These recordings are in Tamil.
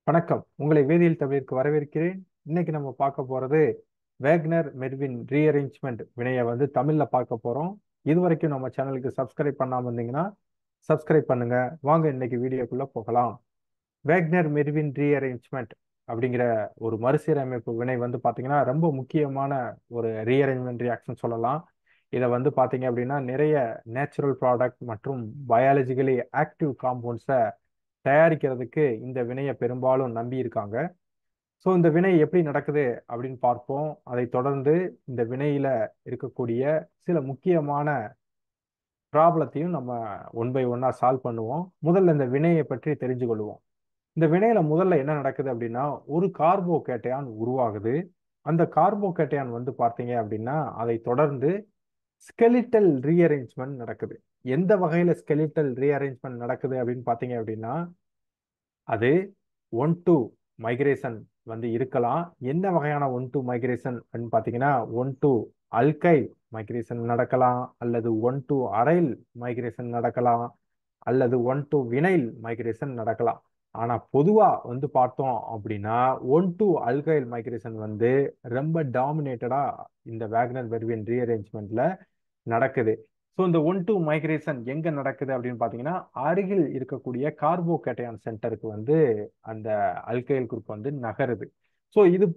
வணக்கம். உங்களை வேதியியல் தமிழிற்கு வரவேற்கிறேன். இன்னைக்கு நம்ம பார்க்க போறது வேக்னர் மெர்வின் ரீஅரேஞ்ச்மெண்ட் வினையை தமிழ்ல பார்க்க போறோம். இது வரைக்கும் நம்ம சேனலுக்கு சப்ஸ்கிரைப் பண்ணாம இருந்தீங்கன்னா சப்ஸ்கிரைப் பண்ணுங்க. வாங்க இன்னைக்கு வீடியோக்குள்ள போகலாம். வேக்னர் மெர்வின் ரீஅரேஞ்ச்மெண்ட் அப்படிங்கிற ஒரு மறுசீரமைப்பு வினை பார்த்தீங்கன்னா ரொம்ப முக்கியமான ஒரு ரீஅரேஞ்ச்மெண்ட் ரியாக்ஷன் சொல்லலாம். இதை பார்த்தீங்க அப்படின்னா நிறைய நேச்சுரல் ப்ராடக்ட் மற்றும் பயாலஜிக்கலி ஆக்டிவ் காம்பவுண்ட்ஸை தயாரிக்கிறதுக்கு இந்த வினையை பெரும்பாலும் நம்பி இருக்காங்க. ஸோ இந்த வினை எப்படி நடக்குது அப்படின்னு பார்ப்போம். அதை தொடர்ந்து இந்த வினையில இருக்கக்கூடிய சில முக்கியமான ப்ராப்ளத்தையும் நம்ம ஒன் பை ஒன்னா சால்வ் பண்ணுவோம். முதல்ல இந்த வினையை பற்றி தெரிஞ்சு கொள்வோம். இந்த வினையில முதல்ல என்ன நடக்குது அப்படின்னா ஒரு கார்போகேட்டையான் உருவாகுது. அந்த கார்போகேட்டையான் பார்த்தீங்க அப்படின்னா அதை தொடர்ந்து ஸ்கெலிட்டல் ரீஅரேஞ்ச்மெண்ட் நடக்குது. எந்த வகையில ஸ்கெலிட்டல் ரீஅரேஞ்ச்மெண்ட் நடக்குது அப்படின்னு பார்த்தீங்க அப்படின்னா அது ஒன் டு மைக்ரேஷன் இருக்கலாம். என்ன வகையான ஒன் டு மைக்ரேஷன் அப்படின்னு பார்த்தீங்கன்னா ஒன் டு அல்கைல் மைக்ரேஷன் நடக்கலாம், அல்லது ஒன் டு அரைல் மைக்ரேஷன் நடக்கலாம், அல்லது ஒன் டு வினைல் மைக்ரேஷன் நடக்கலாம். ஆனா பொதுவா பார்த்தோம் அப்படின்னா ஒன் டு அல்கைல் மைக்ரேஷன் ரொம்ப டாமினேட்டடா இந்த வேக்னர் பெர்வின் ரீஅரேஞ்ச்மெண்ட்ல நடக்குது. ஸோ இந்த ஒன் டு மைக்ரேஷன் எங்க நடக்குது அப்படின்னு பார்த்தீங்கன்னா அருகில் இருக்கக்கூடிய கார்போகேட்டையான் சென்டருக்கு அந்த அல்கைல் குரூப் நகருது. ஸோ இது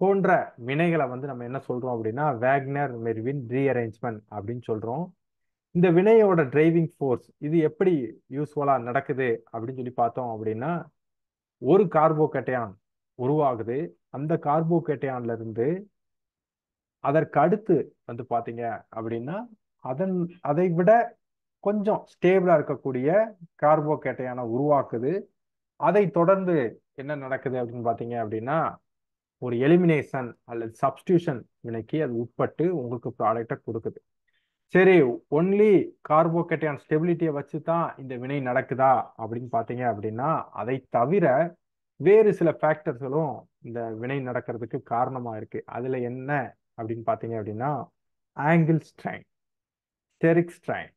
போன்ற வினைகளை நம்ம என்ன சொல்றோம் அப்படின்னா வேக்னர் மெர்வின் ரீஅரேஞ்ச்மெண்ட் அப்படின்னு சொல்றோம். இந்த வினையோட டிரைவிங் ஃபோர்ஸ் இது எப்படி யூஸ்வலா நடக்குது அப்படின்னு பார்த்தோம் அப்படின்னா ஒரு கார்போகேட்டையான் உருவாகுது. அந்த கார்போகேட்டையான்ல இருந்து அதற்கு அடுத்து பாத்தீங்க அப்படின்னா அதை விட கொஞ்சம் ஸ்டேபிளா இருக்கக்கூடிய கார்போகேட்டையான உருவாக்குது. அதை தொடர்ந்து என்ன நடக்குது அப்படின்னு பாத்தீங்க அப்படின்னா ஒரு எலிமினேஷன் அல்லது சப்ஸ்டியூஷன் வினைக்கு அது உட்பட்டு உங்களுக்கு ப்ராடக்டை கொடுக்குது. சரி, ஒன்லி கார்போகேட்டையான் ஸ்டெபிலிட்டியை வச்சு தான் இந்த வினை நடக்குதா அப்படின்னு பாத்தீங்க அப்படின்னா அதை தவிர வேறு சில ஃபேக்டர்ஸும் இந்த வினை நடக்கிறதுக்கு காரணமா இருக்கு. அதுல என்ன அப்படின்னு பாத்தீங்க அப்படின்னா angle strain, steric strain,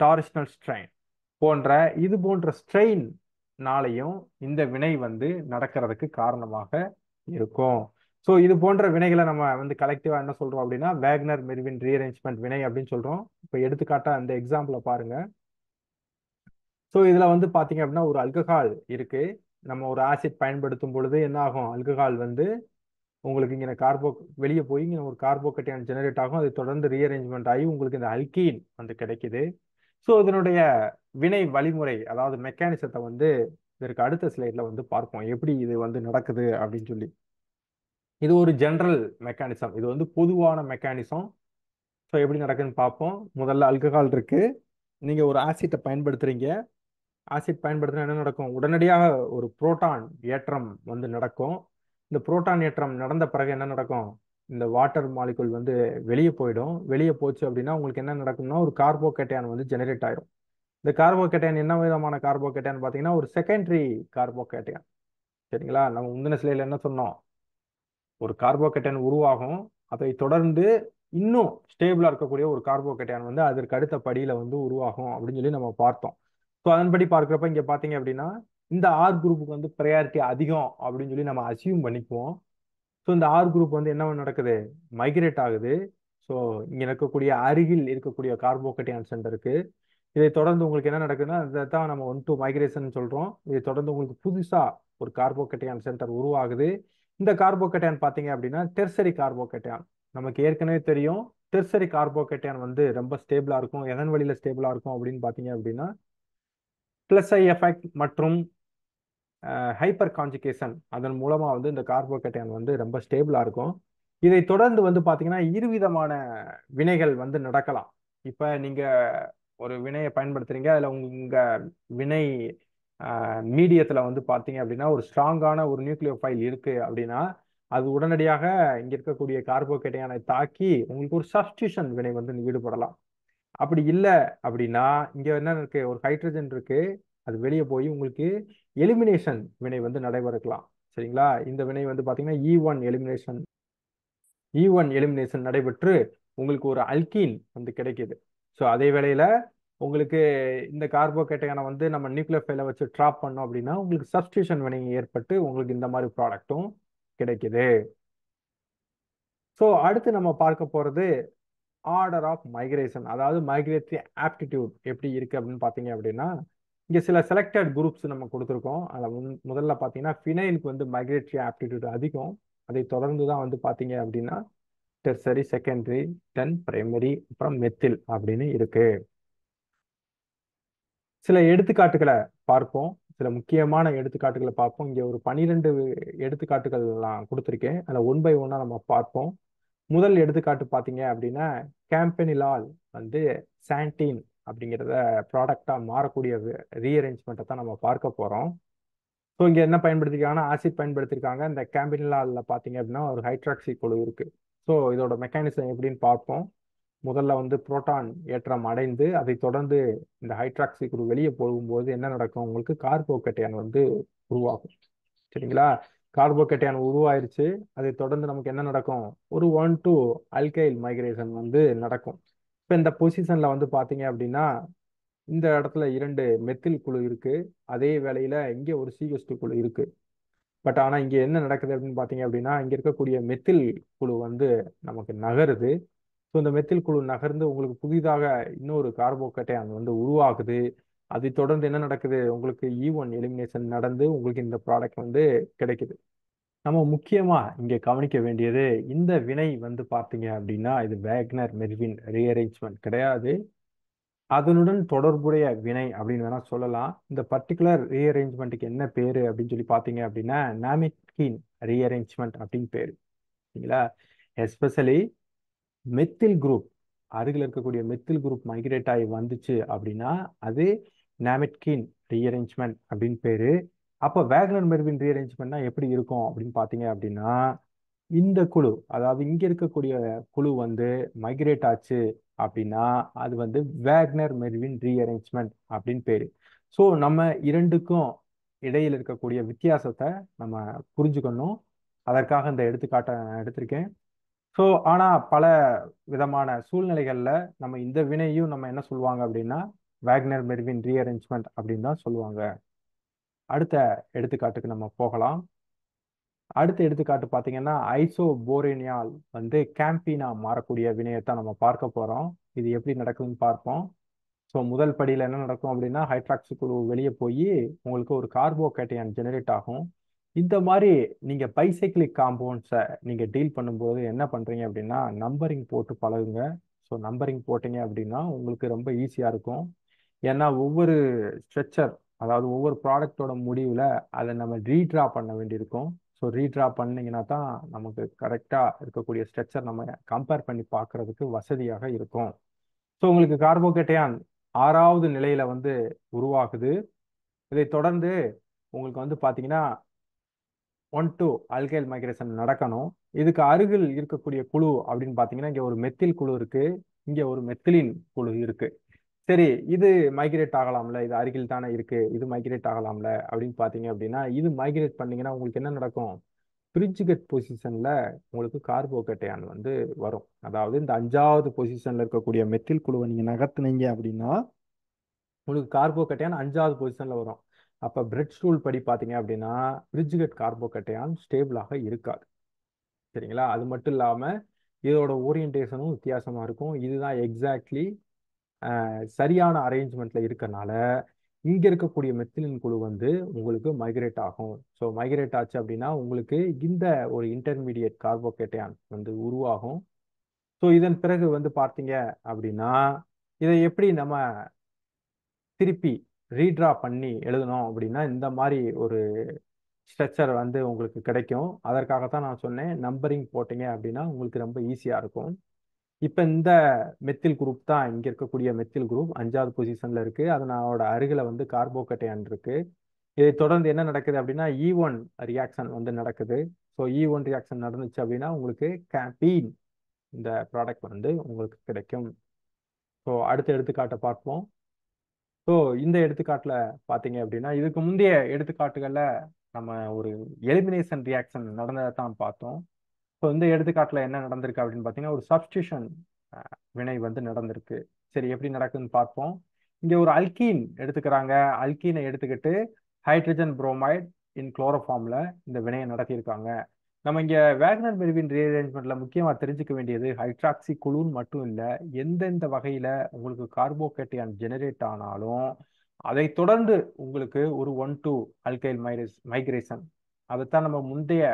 torsional strain போன்ற இது போன்ற ஸ்ட்ரெயின்னாலையும் இந்த வினை நடக்கிறதுக்கு காரணமாக இருக்கும். ஸோ இது போன்ற வினைகளை நம்ம கலெக்டிவா என்ன சொல்றோம் அப்படின்னா வேக்னர் மெர்வின் ரீஅரேஞ்ச்மெண்ட் வினை அப்படின்னு சொல்றோம். இப்போ எடுத்துக்காட்டா அந்த எக்ஸாம்பிளை பாருங்க. ஸோ இதுல பாத்தீங்க அப்படின்னா ஒரு அல்கஹால் இருக்கு. நம்ம ஒரு ஆசிட் பயன்படுத்தும் பொழுது என்ன ஆகும், அல்கஹால் உங்களுக்கு இங்கே கார்போ வெளியே போய் இங்கே ஒரு கார்போகேட்டையான் ஜெனரேட் ஆகும். அதை தொடர்ந்து ரீஅரேஞ்ச்மெண்ட் ஆகி உங்களுக்கு இந்த அல்கீன் கிடைக்குது. ஸோ இதனுடைய வினை வழிமுறை அதாவது மெக்கானிசத்தை இதற்கு அடுத்த ஸ்லைட்ல பார்ப்போம் எப்படி இது நடக்குது அப்படின்னு சொல்லி. இது ஒரு ஜெனரல் மெக்கானிசம், இது பொதுவான மெக்கானிசம். ஸோ எப்படி நடக்குதுன்னு பார்ப்போம். முதல்ல அல்கஹால் இருக்கு, நீங்க ஒரு ஆசிட்டை பயன்படுத்துறீங்க. ஆசிட் பயன்படுத்தினா என்ன நடக்கும், உடனடியாக ஒரு புரோட்டான் ஏற்றம் நடக்கும். இந்த புரோட்டான் ஏற்றம் நடந்த பிறகு என்ன நடக்கும், இந்த வாட்டர் மாலிகுல் வெளியே போயிடும். வெளியே போச்சு அப்படின்னா உங்களுக்கு என்ன நடக்கும்னா ஒரு கார்போகேட்டையான் ஜெனரேட் ஆயிரும். இந்த கார்போகேட்டையான் என்ன விதமான கார்போகேட்டையான் பார்த்தீங்கன்னா ஒரு செகண்டரி கார்போகேட்டையான். சரிங்களா, நம்ம முந்தின ஸ்லைட்ல என்ன சொன்னோம், ஒரு கார்போகேட்டையான் உருவாகும், அதை தொடர்ந்து இன்னும் ஸ்டேபிளா இருக்கக்கூடிய ஒரு கார்போகேட்டையான் அதற்கு அடுத்த படியில உருவாகும் அப்படின்னு சொல்லி நம்ம பார்த்தோம். ஸோ அதன்படி பார்க்குறப்ப இங்க பாத்தீங்க அப்படின்னா இந்த ஆர் குரூப்புக்கு ப்ரையாரிட்டி அதிகம் அப்படின்னு சொல்லி நம்ம அசியூம் பண்ணிக்குவோம். ஸோ இந்த ஆர் குரூப் என்ன நடக்குது, மைக்ரேட் ஆகுது. ஸோ இங்க இருக்கக்கூடிய அருகில் இருக்கக்கூடிய கார்போகேட்டையான் சென்டருக்கு. இதை தொடர்ந்து உங்களுக்கு என்ன நடக்குதுன்னா இதைத்தான் நம்ம ஒன் டு மைக்ரேஷன் சொல்றோம். இதை தொடர்ந்து உங்களுக்கு புதுசா ஒரு கார்போகேட்டையான் சென்டர் உருவாகுது. இந்த கார்போகேட்டையான் பாத்தீங்க அப்படின்னா டெர்சரி கார்போகேட்டையான். நமக்கு ஏற்கனவே தெரியும் டெர்சரி கார்போகேட்டையான் ரொம்ப ஸ்டேபிளா இருக்கும். எதன் வழியில ஸ்டேபிளா இருக்கும் அப்படின்னு பாத்தீங்க அப்படின்னா பிளஸ் ஐ எஃபெக்ட் மற்றும் ஹைப்பர் கான்ஜுகேஷன் அதன் மூலமா இந்த கார்போகேட்டையான் ரொம்ப ஸ்டேபிளா இருக்கும். இதை தொடர்ந்து பாத்தீங்கன்னா இருவிதமான வினைகள் நடக்கலாம். இப்ப நீங்க ஒரு வினையை பயன்படுத்துறீங்க, அதுல உங்க வினை மீடியத்துல பாத்தீங்க அப்படின்னா ஒரு ஸ்ட்ராங்கான ஒரு நியூக்ளியோஃபைல் இருக்கு அப்படின்னா அது உடனடியாக இங்க இருக்கக்கூடிய கார்போகேட்டையானை தாக்கி உங்களுக்கு ஒரு சப்ஸ்டியூஷன் வினை ஈடுபடலாம். அப்படி இல்லை அப்படின்னா இங்க என்ன இருக்கு, ஒரு ஹைட்ரஜன் இருக்கு, அது வெளியே போய் உங்களுக்கு எலிமினேஷன் வினை நடைபெறலாம். சரிங்களா, இந்த வினை பாத்தீங்கன்னா இ ஒன் எலிமினேஷன் நடைபெற்று உங்களுக்கு ஒரு அல்கீன் கிடைக்குது. ஸோ அதே வேளையில உங்களுக்கு இந்த கார்போகேட்டையானை வந்து நம்ம நியூக்ளியோஃபைலை வச்சு ட்ராப் பண்ணோம் அப்படின்னா உங்களுக்கு சப்ஸ்டியூஷன் வினை ஏற்பட்டு உங்களுக்கு இந்த மாதிரி ப்ராடக்ட்டும் கிடைக்குது. ஸோ அடுத்து நம்ம பார்க்க போறது ஆர்டர் ஆஃப் மைக்ரேஷன், அதாவது மைக்ரேட்டரி ஆப்டிடியூட் எப்படி இருக்கு அப்படின்னு பார்த்தீங்க அப்படின்னா, இங்கே சில செலக்டட் குரூப்ஸ் நம்ம கொடுத்துருக்கோம். அதில் முதல்ல பார்த்தீங்கன்னா ஃபினைலுக்கு வந்து மைக்ரேட்டரி ஆப்டிடியூட் அதிகம். அதை தொடர்ந்து தான் வந்து பார்த்தீங்க அப்படின்னா டெர்சரி, செகண்டரி, தென் பிரைமரி, அப்புறம் மெத்தில் அப்படின்னு இருக்கு. சில எடுத்துக்காட்டுகளை பார்ப்போம். சில முக்கியமான எடுத்துக்காட்டுகளை பார்ப்போம். இங்கே ஒரு 12 எடுத்துக்காட்டுகள் நான் கொடுத்துருக்கேன். அதில் ஒன் பை ஒன்னா நம்ம பார்ப்போம். முதல் எடுத்துக்காட்டு பார்த்தீங்க அப்படின்னா கேம்பெனிலால் வந்து சாண்டின் அப்படிங்கிறத ப்ராடக்டா மாறக்கூடிய ரீஅரேஞ்ச்மெண்ட்டை தான் நம்ம பார்க்க போறோம். ஸோ இங்கே என்ன பயன்படுத்திருக்காங்கன்னா ஆசிட் பயன்படுத்தியிருக்காங்க. இந்த கேம்பெனிலால்ல பார்த்தீங்க அப்படின்னா ஒரு ஹைட்ராக்சி குழு இருக்கு. ஸோ இதோட மெக்கானிசம் எப்படின்னு பார்ப்போம். முதல்ல வந்து புரோட்டான் ஏற்றம் அடைந்து அதை தொடர்ந்து இந்த ஹைட்ராக்சி குழு வெளியே போகும்போது என்ன நடக்கும், உங்களுக்கு கார்போகேட்டையான் வந்து உருவாகும். சரிங்களா? கார்போகேட்டையான் உருவாயிருச்சு. அதை தொடர்ந்து நமக்கு என்ன நடக்கும், ஒரு 1 to அல்கைல் மைக்ரேஷன் வந்து நடக்கும். இப்போ இந்த பொசிஷன்ல வந்து பாத்தீங்க அப்படின்னா இந்த இடத்துல 2 மெத்தில் குழு இருக்கு. அதே வேளையில இங்கே ஒரு CH2 குழு இருக்கு. பட் ஆனா இங்க என்ன நடக்குது அப்படின்னு பாத்தீங்க அப்படின்னா இங்க இருக்கக்கூடிய மெத்தில் குழு வந்து நமக்கு நகருது. ஸோ இந்த மெத்தில் குழு நகர்ந்து உங்களுக்கு புதிதாக இன்னொரு கார்போகேட்டையான் வந்து உருவாகுது. அதை தொடர்ந்து என்ன நடக்குது, உங்களுக்கு E1 எலிமினேஷன் நடந்து உங்களுக்கு இந்த ப்ராடக்ட் வந்து கிடைக்குது. நம்ம முக்கியமா இங்க கவனிக்க வேண்டியது இந்த வினை வந்து பார்த்தீங்க அப்படின்னா இது வேக்னர் மெர்வின் ரீஅரேஞ்ச்மெண்ட் கிடையாது. அதனுடன் தொடர்புடைய வினை அப்படின்னு வேணா சொல்லலாம். இந்த பர்டிகுலர் ரீஅரேஞ்ச்மெண்ட்டுக்கு என்ன பேரு அப்படின்னு சொல்லி பார்த்தீங்க அப்படின்னா நாமிட்கின் ரீஅரேஞ்ச்மெண்ட் அப்படின்னு பேரு. சரிங்களா? எஸ்பெஷலி மெத்தில் குரூப், அருகில் இருக்கக்கூடிய மெத்தில் குரூப் மைக்ரேட் ஆகி வந்துச்சு அப்படின்னா அது நாமெட்கின் ரீஅரேஞ்ச்மெண்ட் அப்படின்னு பேரு. அப்போ வேக்னர் மெர்வின் ரீஅரேஞ்ச்மெண்ட்னா எப்படி இருக்கும் அப்படின்னு பார்த்தீங்க அப்படின்னா இந்த குழு, அதாவது இங்க இருக்கக்கூடிய குழு வந்து மைக்ரேட் ஆச்சு அப்படின்னா அது வந்து வேக்னர் மெர்வின் ரீஅரேஞ்ச்மெண்ட் அப்படின்னு பேரு. ஸோ நம்ம இரண்டுக்கும் இடையில் இருக்கக்கூடிய வித்தியாசத்தை நம்ம புரிஞ்சுக்கணும். அதற்காக இந்த எடுத்துக்காட்டை நான் எடுத்திருக்கேன். ஸோ ஆனா பல விதமான சூழ்நிலைகள்ல நம்ம இந்த வினையும் நம்ம என்ன சொல்லுவாங்க அப்படின்னா வேக்னர் மெர்வின் ரீஅரேஞ்ச்மெண்ட் அப்படின்னு தான் சொல்லுவாங்க. அடுத்த எடுத்துக்காட்டுக்கு நம்ம போகலாம். அடுத்த எடுத்துக்காட்டு பார்த்தீங்கன்னா ஐசோபோரேனியால் வந்து கேம்பினா மாறக்கூடிய வினையைத்தான் நம்ம பார்க்க போறோம். இது எப்படி நடக்குதுன்னு பார்ப்போம். ஸோ முதல் படியில் என்ன நடக்கும் அப்படின்னா ஹைட்ராக்சி குழு வெளியே போய் உங்களுக்கு ஒரு கார்போகேட்டையான் ஜெனரேட் ஆகும். இந்த மாதிரி நீங்க பைசைக்கிளிக் காம்பவுண்ட்ஸை நீங்க டீல் பண்ணும்போது என்ன பண்றீங்க அப்படின்னா நம்பரிங் போட்டு பழகுங்க. ஸோ நம்பரிங் போட்டீங்க அப்படின்னா உங்களுக்கு ரொம்ப ஈஸியா இருக்கும். ஏன்னா ஒவ்வொரு ஸ்ட்ரக்சர், அதாவது ஒவ்வொரு ப்ராடக்டோட முடிவில் அதை நம்ம ரீட்ரா பண்ண வேண்டியிருக்கும். ஸோ ரீட்ரா பண்ணீங்கன்னா தான் நமக்கு கரெக்டாக இருக்கக்கூடிய ஸ்ட்ரக்சர் நம்ம கம்பேர் பண்ணி பார்க்கறதுக்கு வசதியாக இருக்கும். ஸோ உங்களுக்கு கார்போகேட்டையான் 6வது நிலையில வந்து உருவாகுது. இதை தொடர்ந்து உங்களுக்கு வந்து பார்த்தீங்கன்னா 1 to அல்கைல் மைக்ரேஷன் நடக்கணும். இதுக்கு அருகில் இருக்கக்கூடிய குழு அப்படின்னு பார்த்தீங்கன்னா இங்கே ஒரு மெத்தில் குழு இருக்கு, இங்கே ஒரு மெத்திலின் குழு இருக்கு. சரி, இது மைக்ரேட் ஆகலாம்ல, இது அருகில் தானே இருக்கு, இது மைக்ரேட் ஆகலாம்ல அப்படின்னு பார்த்தீங்க அப்படின்னா இது மைக்ரேட் பண்ணீங்கன்னா உங்களுக்கு என்ன நடக்கும், பிரிட்ஜ்கட் பொசிஷன்ல உங்களுக்கு கார்போகேட்டையான் வந்து வரும். அதாவது இந்த 5வது பொசிஷன்ல இருக்கக்கூடிய மெத்தில் குழுவை நீங்க நகர்த்துனீங்க அப்படின்னா உங்களுக்கு கார்போகேட்டையான் 5வது பொசிஷன்ல வரும். அப்ப பிரெட் ஸ்டூல் படி பார்த்தீங்க அப்படின்னா பிரிட்ஜ்கட் கார்போகேட்டையான் ஸ்டேபிளாக இருக்காது. சரிங்களா? அது மட்டும் இல்லாம இதோட ஓரியன்டேஷனும் வித்தியாசமா இருக்கும். இதுதான் எக்ஸாக்ட்லி சரியான அரேஞ்ச்மெண்ட்ல இருக்கறனால இங்க இருக்கக்கூடிய மெத்திலின் குழு வந்து உங்களுக்கு மைக்ரேட் ஆகும். ஸோ மைக்ரேட் ஆச்சு அப்படின்னா உங்களுக்கு இந்த ஒரு இன்டர்மீடியட் கார்போகேட்டையான் வந்து உருவாகும். ஸோ இதன் பிறகு வந்து பார்த்தீங்க அப்படின்னா இதை எப்படி நம்ம திருப்பி ரீட்ரா பண்ணி எழுதணும் அப்படின்னா இந்த மாதிரி ஒரு ஸ்ட்ரக்சர் வந்து உங்களுக்கு கிடைக்கும். அதற்காகத்தான் நான் சொன்னேன் நம்பரிங் போட்டீங்க அப்படின்னா உங்களுக்கு ரொம்ப ஈஸியா இருக்கும். இப்போ இந்த மெத்தில் குரூப் தான் இங்க இருக்கக்கூடிய மெத்தில் குரூப் 5வது பொசிஷன்ல இருக்கு. அதனோட அருகில வந்து கார்போகேட்டையான் இருக்கு. இதை தொடர்ந்து என்ன நடக்குது அப்படின்னா E1 ரியாக்ஷன் வந்து நடக்குது. ஸோ E1 ரியாக்ஷன் நடந்துச்சு அப்படின்னா உங்களுக்கு கேம்பீன் இந்த ப்ராடக்ட் வந்து உங்களுக்கு கிடைக்கும். ஸோ அடுத்த எடுத்துக்காட்டை பார்ப்போம். ஸோ இந்த எடுத்துக்காட்டுல பார்த்தீங்க அப்படின்னா இதுக்கு முந்தைய எடுத்துக்காட்டுகள்ல நம்ம ஒரு எலிமினேஷன் ரியாக்ஷன் நடந்ததை தான் பார்த்தோம். ஸோ இந்த எடுத்துக்காட்டுல என்ன நடந்திருக்கு அப்படின்னு பார்த்தீங்கன்னா ஒரு சப்ஸ்டியூஷன் வினை வந்து நடந்திருக்கு. சரி, எப்படி நடக்குதுன்னு பார்ப்போம். இங்க ஒரு அல்கீன் எடுத்துக்கிறாங்க. அல்கீனை எடுத்துக்கிட்டு ஹைட்ரஜன் புரோமைட் இன் குளோரோஃபார்ம்ல இந்த வினையை நடத்தியிருக்காங்க. நம்ம இங்க வேகனர் மெர்வின் ரீஅரேஞ்ச்மெண்ட்ல முக்கியமா தெரிஞ்சுக்க வேண்டியது ஹைட்ராக்சி குழுன்னு மட்டும் இல்ல, எந்தெந்த வகையில உங்களுக்கு கார்போகேட்டையான் ஜெனரேட் ஆனாலும் அதை தொடர்ந்து உங்களுக்கு ஒரு 1,2 அல்கைல் மைக்ரேஷன், அதைத்தான் நம்ம முந்தைய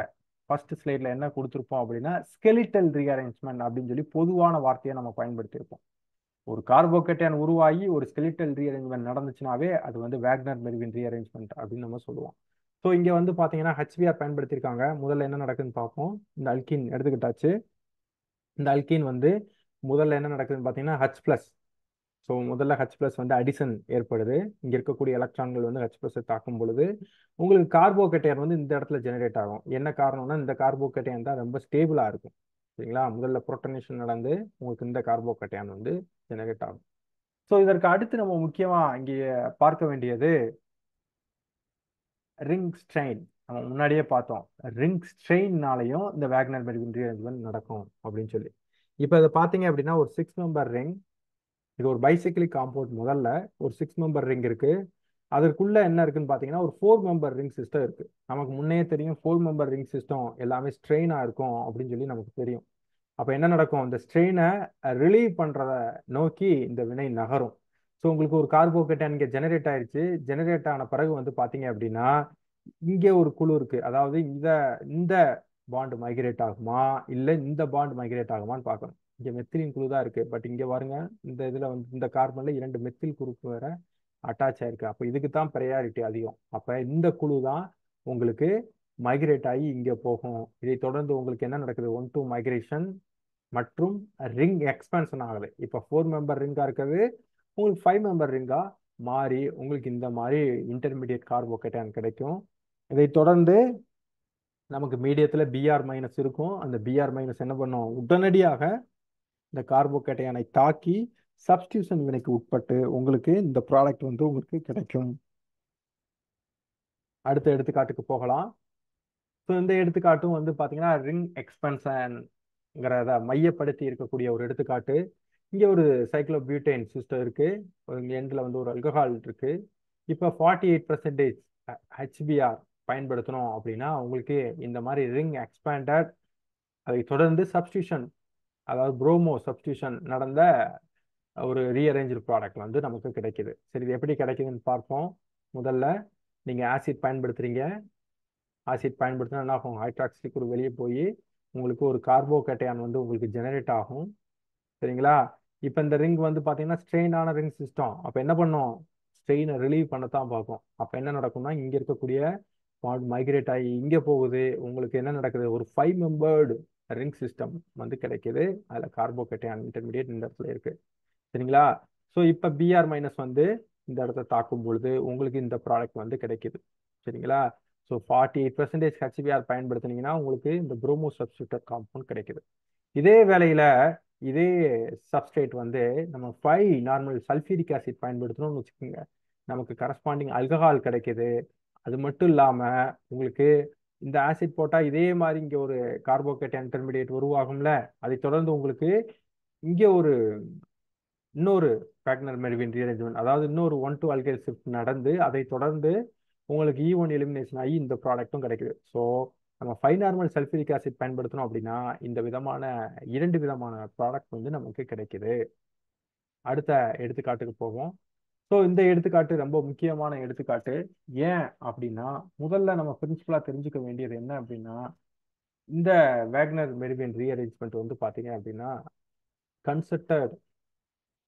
ஃபர்ஸ்ட் ஸ்லைட்ல என்ன கொடுத்துருப்போம் அப்படின்னா ஸ்கெலிட்டல் ரீஅரேஞ்ச்மெண்ட் அப்படின்னு சொல்லி பொதுவான வார்த்தையை நம்ம பயன்படுத்தியிருப்போம். ஒரு கார்போகேட்டையான் உருவாகி ஒரு ஸ்கெலிட்டல் ரீஅரேஞ்ச்மெண்ட் நடந்துச்சுனாவே அது வந்து வேக்னர் மெர்வின் ரீஅரேஞ்ச்மெண்ட் அப்படின்னு நம்ம சொல்லுவோம். ஸோ இங்க வந்து பாத்தீங்கன்னா ஹெச்பிஆர் பயன்படுத்தியிருக்காங்க. முதல்ல என்ன நடக்குதுன்னு பார்ப்போம். இந்த அல்கீன் எடுத்துக்கிட்டாச்சு. இந்த அல்கீன் வந்து முதல்ல என்ன நடக்குதுன்னு பார்த்தீங்கன்னா ஹச் பிளஸ். ஸோ முதல்ல ஹச் பிளஸ் வந்து அடிசன் ஏற்படுது. இங்க இருக்கக்கூடிய எலக்ட்ரான்கள் வந்து ஹச் பிளஸ் தாக்கும் பொழுது உங்களுக்கு கார்போகேட்டையான் வந்து இந்த இடத்துல ஜெனரேட் ஆகும். என்ன காரணம்னா இந்த கார்போகேட்டையான் தான் ரொம்ப ஸ்டேபிளா இருக்கும். சரிங்களா? முதல்ல புரோட்டனேஷன் நடந்து உங்களுக்கு இந்த கார்போகேட்டையான் வந்து ஜெனரேட் ஆகும். ஸோ இதற்கு அடுத்து நம்ம முக்கியமா இங்கே பார்க்க வேண்டியது ரிங் ஸ்ட்ரெயின். நம்ம முன்னாடியே பார்த்தோம், ரிங் ஸ்ட்ரெயின்னாலையும் இந்த வேக்னர் மெர்வின் ரீஅரேஞ்ச்மெண்ட் நடக்கும் அப்படின்னு சொல்லி. இப்போ இதை பார்த்தீங்க அப்படின்னா ஒரு 6 மெம்பர் ரிங், இது ஒரு பைசைக்கிளிக் காம்பவுண்ட். முதல்ல ஒரு 6 மெம்பர் ரிங் இருக்கு. அதற்குள்ள என்ன இருக்குன்னு பார்த்தீங்கன்னா ஒரு 4 மெம்பர் ரிங் சிஸ்டம் இருக்கு. நமக்கு முன்னே தெரியும் 4 மெம்பர் ரிங் சிஸ்டம் எல்லாமே ஸ்ட்ரெயினா இருக்கும் அப்படின்னு சொல்லி நமக்கு தெரியும். அப்போ என்ன நடக்கும், இந்த ஸ்ட்ரெயினை ரிலீவ் பண்றத நோக்கி இந்த வினை நகரும். ஸோ உங்களுக்கு ஒரு கார்போகேட்டையான் இங்கே ஜெனரேட் ஆயிடுச்சு. ஜெனரேட் ஆன பிறகு வந்து பார்த்தீங்க அப்படின்னா இங்கே ஒரு குழு இருக்கு. அதாவது இந்த பாண்ட் மைக்ரேட் ஆகுமா இல்லை இந்த பாண்ட் மைக்ரேட் ஆகுமான்னு பார்க்கணும். இங்கே மெத்திலின் குழு தான் இருக்கு. பட் இங்கே பாருங்க, இந்த இதில் வந்து இந்த கார்பன்ல 2 மெத்தில் குரூப் வேற அட்டாச் ஆயிருக்கு. அப்போ இதுக்கு தான் ப்ரையாரிட்டி அதிகம். அப்போ இந்த குழு தான் உங்களுக்கு மைக்ரேட் ஆகி இங்கே போகும். இதை தொடர்ந்து உங்களுக்கு என்ன நடக்குது, 1,2 மைக்ரேஷன் மற்றும் ரிங் எக்ஸ்பான்ஷன் ஆகுது. இப்போ 4 மெம்பர் ரிங்கா இருக்கிறது உங்களுக்கு 5 மெம்பர் ரிங்கா மாறி உங்களுக்கு இந்த மாதிரி இன்டர்மீடியட் கார்போகேட்டையான் கிடைக்கும். இதை தொடர்ந்து நமக்கு மீடியத்தில் பிஆர் மைனஸ் இருக்கும். அந்த பிஆர் மைனஸ் என்ன பண்ணும், உடனடியாக இந்த கார்போகேட்டையானை தாக்கி சப்ஸ்டியூஷன் வினைக்கு உட்பட்டு உங்களுக்கு இந்த ப்ராடக்ட் வந்து உங்களுக்கு கிடைக்கும். அடுத்த எடுத்துக்காட்டுக்கு போகலாம். ஸோ இந்த எடுத்துக்காட்டும் வந்து பார்த்தீங்கன்னா ரிங் எக்ஸ்பென்ஷன்ங்கிறத மையப்படுத்தி இருக்கக்கூடிய ஒரு எடுத்துக்காட்டு. இங்கே ஒரு சைக்ளோபியூட்டைன் சிஸ்டம் இருக்கு. எண்டில் வந்து ஒரு அல்கஹால் இருக்கு. இப்போ 48% ஹெச்பிஆர் பயன்படுத்தணும் அப்படின்னா உங்களுக்கு இந்த மாதிரி ரிங் எக்ஸ்பேண்டட், அதை தொடர்ந்து சப்ஸ்டியூஷன், அதாவது புரோமோ சப்ஸ்டியூஷன் நடந்த ஒரு ரீஅரேஞ்சு ப்ராடக்ட் வந்து நமக்கு கிடைக்குது. சரி, இது எப்படி கிடைக்குதுன்னு பார்ப்போம். முதல்ல நீங்கள் ஆசிட் பயன்படுத்துறீங்க. ஆசிட் பயன்படுத்தினா என்ன ஆகும், ஹைட்ராக்சி குழு வெளியே போய் உங்களுக்கு ஒரு கார்போகேட்டையான் வந்து உங்களுக்கு ஜெனரேட் ஆகும். சரிங்களா? இப்போ இந்த ரிங் வந்து பார்த்தீங்கன்னா ஸ்ட்ரெயினான ரிங் சிஸ்டம். அப்போ என்ன பண்ணும், ஸ்ட்ரெயினை ரிலீவ் பண்ணத்தான் பார்க்கும். அப்போ என்ன நடக்கும்னா இங்கே இருக்கக்கூடிய பாண்ட் மைக்ரேட் ஆகி இங்கே போகுது. உங்களுக்கு என்ன நடக்குது, ஒரு 5 மெம்பர்டு ரிங் சிஸ்டம் வந்து கிடைக்குது. அதில் கார்போகேட்டையான் இன்டர்மீடியட் இந்த இடத்துல இருக்கு. சரிங்களா? ஸோ இப்போ பிஆர் மைனஸ் வந்து இந்த இடத்த தாக்கும் பொழுது உங்களுக்கு இந்த ப்ராடக்ட் வந்து கிடைக்குது. சரிங்களா? ஸோ 48% ஹெச்பிஆர் பயன்படுத்தினீங்கன்னா உங்களுக்கு இந்த புரோமோ சப்ஸ்டியூட்டர் காம்பவுண்ட் கிடைக்குது. இதே வேளையில இதே சப்ஸ்ட்ரேட் வந்து நம்ம 5 நார்மல் சல்ஃபியூரிக் ஆசிட் பயன்படுத்தணும்னு வச்சுக்கோங்க, நமக்கு கரஸ்பாண்டிங் அல்கஹால் கிடைக்குது. அது மட்டும் இல்லாம உங்களுக்கு இந்த ஆசிட் போட்டா இதே மாதிரி இங்க ஒரு கார்போகேட்டையான் இன்டர்மீடியேட் உருவாகும்ல, அதை தொடர்ந்து உங்களுக்கு இங்க ஒரு இன்னொரு வேக்னர் மெர்வின் ரீஅரேஞ்ச்மெண்ட், அதாவது இன்னொரு 1,2 அல்கைல் ஷிஃப்ட் நடந்து அதை தொடர்ந்து உங்களுக்கு E1 எலிமினேஷன் ஆகி இந்த ப்ராடக்ட்டும் கிடைக்குது. ஸோ நம்ம 5 நார்மல் சல்ஃபியூரிக் ஆசிட் பயன்படுத்தணும் அப்படின்னா இந்த விதமான 2 விதமான ப்ராடக்ட் வந்து நமக்கு கிடைக்குது. அடுத்த எடுத்துக்காட்டுக்கு போவோம். ஸோ இந்த எடுத்துக்காட்டு ரொம்ப முக்கியமான எடுத்துக்காட்டு. ஏன் அப்படின்னா முதல்ல நம்ம பிரின்சிபலா தெரிஞ்சுக்க வேண்டியது என்ன அப்படின்னா, இந்த வேக்னர் மெர்வின் ரீஅரேஞ்ச்மெண்ட் வந்து பார்த்தீங்க அப்படின்னா கன்சர்டட்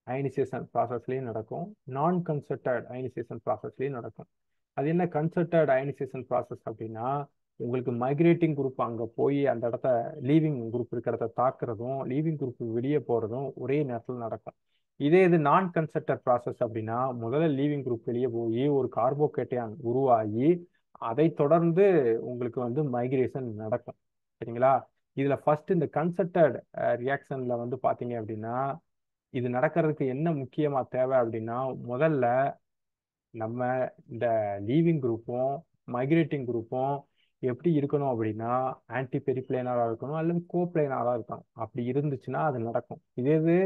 அயனைசேஷன் ப்ராசஸ்லேயும் நடக்கும், நான் கன்சர்டட் அயனைசேஷன் ப்ராசஸ்லேயும் நடக்கும். அது என்ன கன்சர்டட் அயனைசேஷன் ப்ராசஸ் அப்படின்னா, உங்களுக்கு மைக்ரேட்டிங் குரூப் அங்கே போய் அந்த இடத்த லீவிங் குரூப் இருக்கிறத தாக்குறதும் லீவிங் குரூப் வெளியே போகிறதும் ஒரே நேரத்தில் நடக்கும். இதே இது நான் கன்சர்டட் ப்ராசஸ் அப்படின்னா முதல்ல லீவிங் குரூப் வெளியே போய் ஒரு கார்போகேட்டையான் உருவாகி அதை தொடர்ந்து உங்களுக்கு வந்து மைக்ரேஷன் நடக்கும். சரிங்களா? இதில் ஃபர்ஸ்ட் இந்த கன்சர்டட் ரியாக்ஷனில் வந்து பார்த்தீங்க அப்படின்னா இது நடக்கிறதுக்கு என்ன முக்கியமா தேவை அப்படின்னா, முதல்ல நம்ம இந்த லீவிங் குரூப்பும் மைக்ரேட்டிங் குரூப்பும் எப்படி இருக்கணும் அப்படின்னா ஆன்டி பெரிப்ளேனாரா இருக்கணும் அல்லது கோப்ளேனாரா இருக்கணும். அப்படி இருந்துச்சுன்னா அது நடக்கும். இதே இது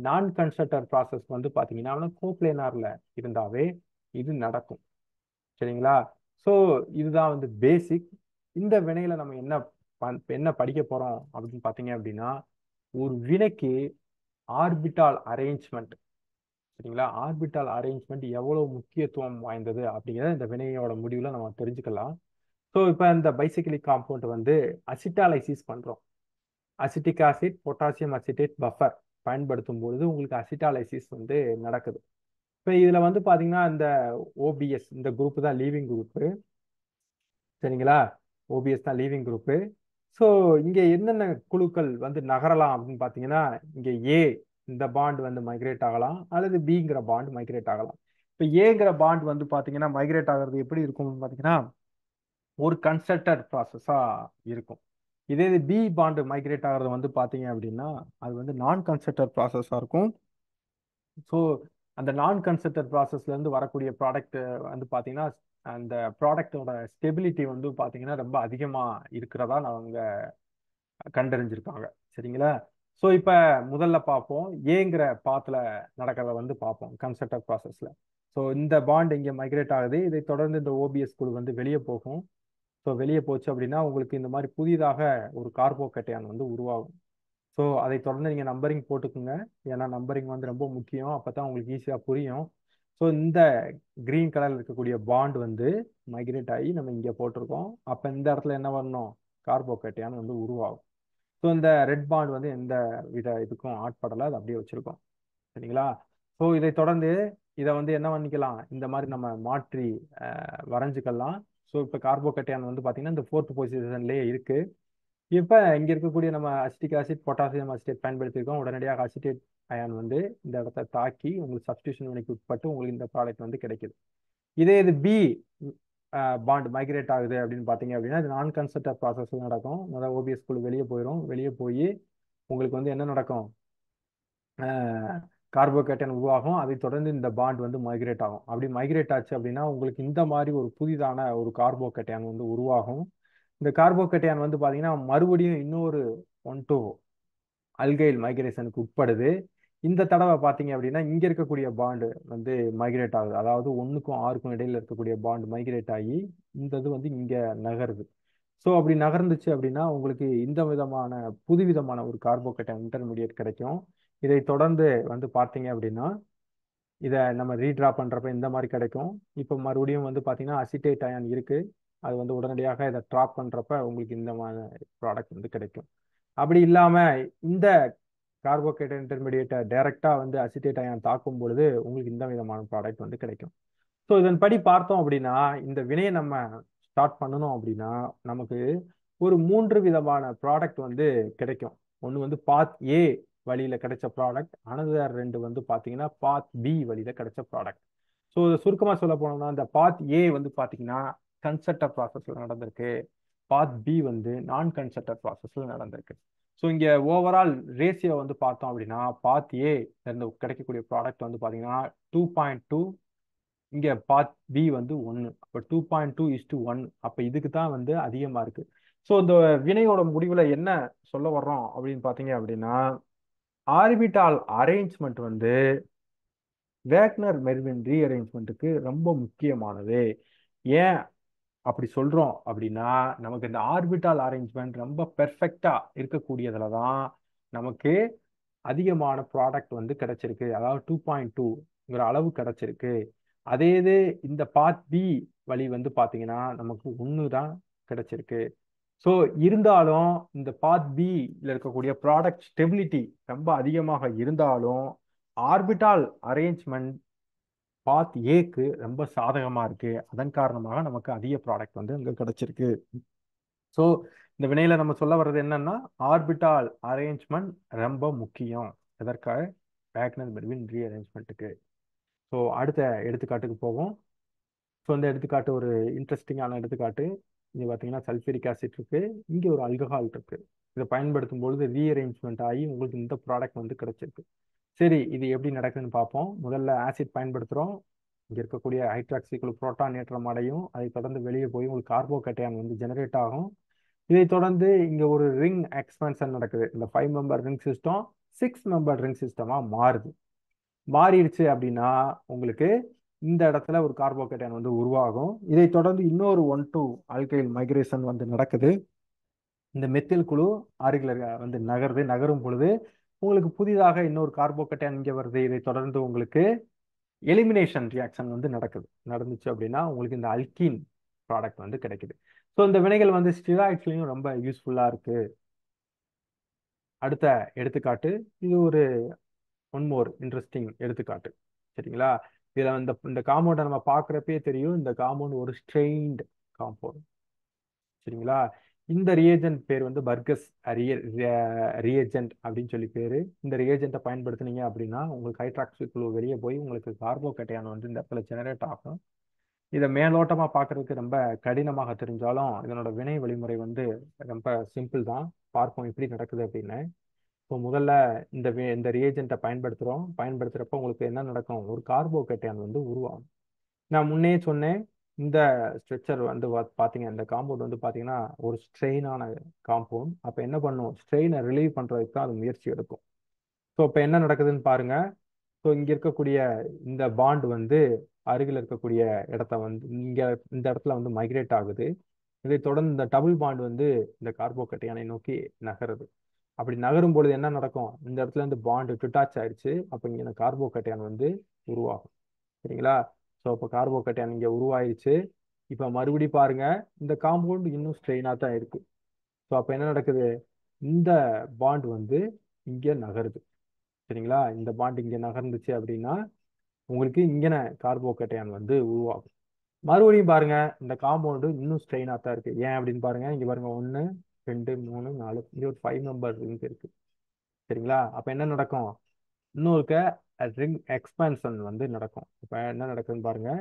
நான் கன்ஸ்ட்ரக்டர் ப்ராசஸ் வந்து பார்த்தீங்கன்னா கோப்ளேனார்ல இருந்தாவே இது நடக்கும். சரிங்களா? ஸோ இதுதான் வந்து பேசிக். இந்த வினையில நம்ம என்ன படிக்க போறோம் அப்படின்னு பார்த்தீங்க அப்படின்னா, ஒரு வினைக்கு ஆர்பிட்டால் அரேஞ்ச்மெண்ட். சரிங்களா? ஆர்பிட்டால் அரேஞ்ச்மெண்ட் எவ்வளவு முக்கியத்துவம் வாய்ந்தது அப்படிங்கிறத இந்த வினையோட முடிவில் நம்ம தெரிஞ்சுக்கலாம். ஸோ இப்போ இந்த பைசைக்கிளிக் காம்பவுண்ட் வந்து அசிட்டாலைசிஸ் பண்றோம். Acetic acid potassium acetate buffer பயன்படுத்தும் பொழுது உங்களுக்கு அசிட்டாலைசிஸ் வந்து நடக்குது. இப்போ இதுல வந்து பாத்தீங்கன்னா இந்த ஓபிஎஸ் இந்த குரூப் தான் லீவிங் குரூப். சரிங்களா? ஓபிஎஸ் தான் லீவிங் குரூப். ஸோ இங்க என்னென்ன குழுக்கள் வந்து நகரலாம் அப்படின்னு பாத்தீங்கன்னா, இங்க ஏ இந்த பாண்ட் வந்து மைக்ரேட் ஆகலாம், அல்லது பிங்கிற பாண்ட் மைக்ரேட் ஆகலாம். இப்போ ஏங்கிற பாண்ட் வந்து பாத்தீங்கன்னா மைக்ரேட் ஆகிறது எப்படி இருக்கும்னு பாத்தீங்கன்னா ஒரு கன்ஸ்ட்ரக்டட் ப்ராசஸா இருக்கும். இதே இது பி பாண்ட் மைக்ரேட் ஆகிறது வந்து பாத்தீங்க அப்படின்னா அது வந்து நான் கன்ஸ்ட்ரக்டட் ப்ராசஸா இருக்கும். ஸோ அந்த நான் கன்ஸ்ட்ரக்டட் ப்ராசஸ்ல இருந்து வரக்கூடிய ப்ராடக்ட் வந்து பாத்தீங்கன்னா அந்த ப்ராடக்டோட ஸ்டெபிலிட்டி வந்து பாத்தீங்கன்னா ரொம்ப அதிகமா இருக்கிறதா அவங்க கண்டறிஞ்சிருக்காங்க. சரிங்களா? ஸோ இப்போ முதல்ல பார்ப்போம் ஏங்கிற பாத்துல நடக்கிறத வந்து பார்ப்போம் கன்ஸ்ட்ரக்டட் ப்ராசஸ்ல. ஸோ இந்த பாண்ட் இங்கே மைக்ரேட் ஆகுது. இதை தொடர்ந்து இந்த ஓபிஎஸ் குழு வந்து வெளியே போகும். ஸோ வெளியே போச்சு அப்படின்னா உங்களுக்கு இந்த மாதிரி புதிதாக ஒரு கார்போகேட்டையான் வந்து உருவாகும். ஸோ அதை தொடர்ந்து நீங்கள் நம்பரிங் போட்டுக்குங்க. ஏன்னா நம்பரிங் வந்து ரொம்ப முக்கியம். அப்போ தான் உங்களுக்கு ஈஸியாக புரியும். ஸோ இந்த கிரீன் கலரில் இருக்கக்கூடிய பாண்ட் வந்து மைக்ரேட் ஆகி நம்ம இங்கே போட்டிருக்கோம். அப்போ இந்த இடத்துல என்ன வரணும்? கார்போகேட்டையான் வந்து உருவாகும். ஸோ இந்த ரெட் பாண்ட் வந்து எந்த வித இதுக்கும் ஆட்படலை, அதை அப்படியே வச்சிருக்கோம். சரிங்களா? ஸோ இதை தொடர்ந்து இதை வந்து என்ன பண்ணிக்கலாம், இந்த மாதிரி நம்ம மாற்றி வரைஞ்சிக்கலாம். ஸோ இப்போ கார்போகேட்டையான் வந்து பார்த்தீங்கன்னா இந்த ஃபோர்த் பொசிஷன்லேயே இருக்கு. இப்போ இங்கே இருக்கக்கூடிய நம்ம அசிட்டிக் ஆசிட் பொட்டாசியம் அசிட்டேட் பயன்படுத்தியிருக்கோம். உடனடியாக அசிட்டேட் அயான் வந்து இந்த இடத்த தாக்கி உங்களுக்கு சப்ஸ்டியூஷன் வினைக்கு உட்பட்டு உங்களுக்கு இந்த ப்ராடக்ட் வந்து கிடைக்குது. இதே இது பி பாண்ட் மைக்ரேட் ஆகுது அப்படின்னு பார்த்தீங்க அப்படின்னா இது நான் கன்ஸ்ட்ரக்டர் ப்ராசஸ் நடக்கும். முதல்ல ஓபிஎஸ் குழு வெளியே போயிடும். வெளியே போய் உங்களுக்கு வந்து என்ன நடக்கும்? கார்போகேட்டன் உருவாகும். அதை தொடர்ந்து இந்த பாண்ட் வந்து மைக்ரேட் ஆகும். அப்படி மைக்ரேட் ஆச்சு அப்படின்னா உங்களுக்கு இந்த மாதிரி ஒரு புதிதான ஒரு கார்போகேட்டையான் வந்து உருவாகும். இந்த கார்போகேட்டையான் வந்து பார்த்தீங்கன்னா மறுபடியும் இன்னொரு 1 to அல்கைல் மைக்ரேஷனுக்கு உட்படுது. இந்த தடவை பார்த்தீங்க அப்படின்னா இங்க இருக்கக்கூடிய பாண்டு வந்து மைக்ரேட் ஆகுது. அதாவது 1க்கும் 6க்கும் இடையில இருக்கக்கூடிய பாண்ட் மைக்ரேட் ஆகி இந்த இது வந்து இங்க நகருது. ஸோ அப்படி நகர்ந்துச்சு அப்படின்னா உங்களுக்கு இந்த விதமான புதுவிதமான ஒரு கார்போகேட்டையான் இன்டர்மீடியட் கிடைக்கும். இதை தொடர்ந்து வந்து பார்த்தீங்க அப்படின்னா இதை நம்ம ரீட்ரா பண்றப்ப இந்த மாதிரி கிடைக்கும். இப்போ மறுபடியும் வந்து பார்த்தீங்கன்னா அசிட்டேட் அயான் இருக்கு. அது வந்து உடனடியாக இதை ட்ராப் பண்றப்ப உங்களுக்கு இந்த மாதிரி ப்ராடக்ட் வந்து கிடைக்கும். அப்படி இல்லாம இந்த கார்போகேட்டன் இன்டர்மீடியேட்டை டைரக்டா வந்து அசிட்டேட் அயான் தாக்கும் பொழுது உங்களுக்கு இந்த விதமான ப்ராடக்ட் வந்து கிடைக்கும். ஸோ இதன்படி பார்த்தோம் அப்படின்னா இந்த வினையை நம்ம ஸ்டார்ட் பண்ணணும் அப்படின்னா நமக்கு ஒரு 3 விதமான ப்ராடக்ட் வந்து கிடைக்கும். ஒன்று வந்து பாத் ஏ வழியில கிடைச்ச ப்ராடக்ட், அனதர் 2 வந்து பார்த்தீங்கன்னா பாத் பி வழியில கிடைச்ச ப்ராடக்ட். ஸோ சுருக்கமாக சொல்ல போனோம்னா இந்த பாத் ஏ வந்து பார்த்தீங்கன்னா கன்ஸ்ட்ரக்டர் ப்ராசஸ்ல நடந்திருக்கு. பாத் பி வந்து நான் கன்ஸ்ட்ரக்டர் ப்ராசஸ்ல நடந்திருக்கு. ஸோ இங்கே ஓவரால் ரேஷியோ வந்து பார்த்தோம் அப்படின்னா பாத் ஏ இருந்து கிடைக்கக்கூடிய ப்ராடக்ட் வந்து பார்த்தீங்கன்னா 2.2, இங்கே பாத் பி வந்து 1. அப்போ 2.2:1. அப்போ இதுக்கு தான் வந்து அதிகமாக இருக்கு. ஸோ இந்த வினையோட முடிவில் என்ன சொல்ல வர்றோம் அப்படின்னு பார்த்தீங்க அப்படின்னா ஆர்பிட்டால் அரேஞ்ச்மெண்ட் வந்து வேக்னர் மெர்வின் ரீஅரேஞ்ச்மெண்ட்டுக்கு ரொம்ப முக்கியமானது. ஏன் அப்படி சொல்றோம் அப்படின்னா நமக்கு இந்த ஆர்பிட்டால் அரேஞ்ச்மெண்ட் ரொம்ப பெர்ஃபெக்டா இருக்கக்கூடியதுல தான் நமக்கு அதிகமான ப்ராடக்ட் வந்து கிடைச்சிருக்கு. அதாவது 2.2ங்கிற அளவு கிடைச்சிருக்கு. அதே இது இந்த பாத் பி வழி வந்து பார்த்தீங்கன்னா நமக்கு 1 தான் கிடைச்சிருக்கு. ஸோ இருந்தாலும் இந்த பாத் பியில் இருக்கக்கூடிய ப்ராடக்ட் ஸ்டெபிலிட்டி ரொம்ப அதிகமாக இருந்தாலும் ஆர்பிட்டால் அரேஞ்ச்மெண்ட் பாத் ஏக்கு ரொம்ப சாதகமா இருக்கு. அதன் காரணமாக நமக்கு அதிக ப்ராடக்ட் வந்து அங்க கிடைச்சிருக்கு. ஸோ இந்த வினையில நம்ம சொல்ல வர்றது என்னன்னா ஆர்பிட்டால் அரேஞ்ச்மெண்ட் ரொம்ப முக்கியம். எதற்காக? Wagner Mervin ரீஅரேஞ்ச்மெண்ட்டுக்கு. ஸோ அடுத்த எடுத்துக்காட்டுக்கு போவோம். ஸோ இந்த எடுத்துக்காட்டு ஒரு இன்ட்ரெஸ்டிங்கான எடுத்துக்காட்டு. இங்க பார்த்தீங்கன்னா சல்ஃபூரிக் ஆசிட் இருக்கு, இங்கே ஒரு ஆல்கஹால் இருக்கு. இதை பயன்படுத்தும் பொழுது ரீஅரேஞ்ச்மெண்ட் ஆகி உங்களுக்கு இந்த ப்ராடக்ட் வந்து கிடைச்சிருக்கு. சரி, இது எப்படி நடக்குதுன்னு பார்ப்போம். முதல்ல ஆசிட் பயன்படுத்துகிறோம். இங்கே இருக்கக்கூடிய ஹைட்ராக்சி குழு புரோட்டான் ஏற்றம் அடையும். அதை தொடர்ந்து வெளியே போய் உங்களுக்கு கார்போகேட்டையான் வந்து ஜெனரேட் ஆகும். இதை தொடர்ந்து இங்கே ஒரு ரிங் எக்ஸ்பென்ஷன் நடக்குது. இந்த 5 member ring system 6 member ring சிஸ்டமா மாறுது. மாறிடுச்சு அப்படின்னா உங்களுக்கு இந்த இடத்துல ஒரு கார்போகேட்டையான் வந்து உருவாகும். இதை தொடர்ந்து இன்னொரு 1 to ஆல்கைல் மைக்ரேஷன் வந்து நடக்குது. இந்த மெத்தில் குழு அருகில் வந்து நகரும் பொழுது உங்களுக்கு புதிதாக இன்னொரு கார்போகேட்டையான் இங்கே வருது. இதை தொடர்ந்து உங்களுக்கு எலிமினேஷன் ரியாக்ஷன் வந்து நடந்துச்சு அப்படின்னா உங்களுக்கு இந்த அல்கீன் ப்ராடக்ட் வந்து கிடைக்குது. ஸோ இந்த வினைகள் வந்து ஸ்டிராய்ட்ஸ்லையும் ரொம்ப யூஸ்ஃபுல்லாக இருக்கு. அடுத்த எடுத்துக்காட்டு, இது ஒரு ஒன் மோர் இன்ட்ரெஸ்டிங் எடுத்துக்காட்டு. சரிங்களா? இதுல இந்த காம்பவுண்டை நம்ம பார்க்குறப்பே தெரியும், இந்த காம்பவுண்ட் ஒரு ஸ்ட்ரெயின்டு காம்பவுண்ட். சரிங்களா? இந்த ரியேஜென்ட் பேர் வந்து பர்கஸ் ரியேஜென்ட் அப்படின்னு சொல்லி பேரு. இந்த ரியேஜென்ட்டை பயன்படுத்துனீங்க அப்படின்னா உங்களுக்கு ஹைட்ராக்சில் குழு வெளியே போய் உங்களுக்கு கார்போகேட்டையான் வந்து இந்த இடத்துல ஜெனரேட் ஆகும். இதை மேலோட்டமா பார்க்கறதுக்கு ரொம்ப கடினமாக தெரிஞ்சாலும் இதனோட வினை வழிமுறை வந்து ரொம்ப சிம்பிள் தான். பார்ப்போம் எப்படி நடக்குது அப்படின்னு. இப்போ முதல்ல இந்த ரியேஜென்ட்டை பயன்படுத்துறப்ப உங்களுக்கு என்ன நடக்கும்? ஒரு கார்போகேட்டையான் வந்து உருவாகும். நான் முன்னே சொன்னேன், இந்த ஸ்ட்ரக்சர் வந்து பார்த்தீங்க, இந்த காம்பவுண்ட் வந்து பார்த்தீங்கன்னா ஒரு ஸ்ட்ரெயினான காம்பவுண்ட். அப்போ என்ன பண்ணும்? ஸ்ட்ரெயினை ரிலீவ் பண்ணுறதுக்கு தான் அது முயற்சி எடுக்கும். ஸோ இப்போ என்ன நடக்குதுன்னு பாருங்க. ஸோ இங்கே இருக்கக்கூடிய இந்த பாண்ட் வந்து அருகில் இருக்கக்கூடிய இடத்த வந்து இந்த இடத்துல வந்து மைக்ரேட் ஆகுது. இதை தொடர்ந்து இந்த டபுள் பாண்ட் வந்து இந்த கார்போகேட்டையானை நோக்கி நகருது. அப்படி நகரும் பொழுது என்ன நடக்கும்? இந்த இடத்துல இருந்து பாண்ட் டிட்டாச் ஆயிடுச்சு. அப்போ இங்கே கார்போகேட்டையான் வந்து உருவாகும். சரிங்களா? ஸோ இப்போ கார்போகேட்டையான் இங்கே உருவாயிருச்சு. இப்போ மறுபடி பாருங்க, இந்த காம்பவுண்ட் இன்னும் ஸ்ட்ரெயினாக தான் இருக்கு. ஸோ அப்போ என்ன நடக்குது? இந்த பாண்ட் வந்து இங்கே நகருது. சரிங்களா? இந்த பாண்ட் இங்கே நகர்ந்துச்சு அப்படின்னா உங்களுக்கு இங்கே கார்போகேட்டையான் வந்து உருவாகும். மறுபடியும் பாருங்க, இந்த காம்பவுண்டு இன்னும் ஸ்ட்ரெயினாக தான் இருக்கு. ஏன் அப்படின்னு பாருங்க, இங்கே பாருங்க 1 2 3 4 இங்கே ஒரு 5 மெம்பர் ரிங் இருக்கு. சரிங்களா? அப்போ என்ன நடக்கும்? இன்னொருக்க ரிங் எக்ஸ்பான்ஷன் வந்து நடக்கும். இப்போ என்ன நடக்குதுன்னு பாருங்க,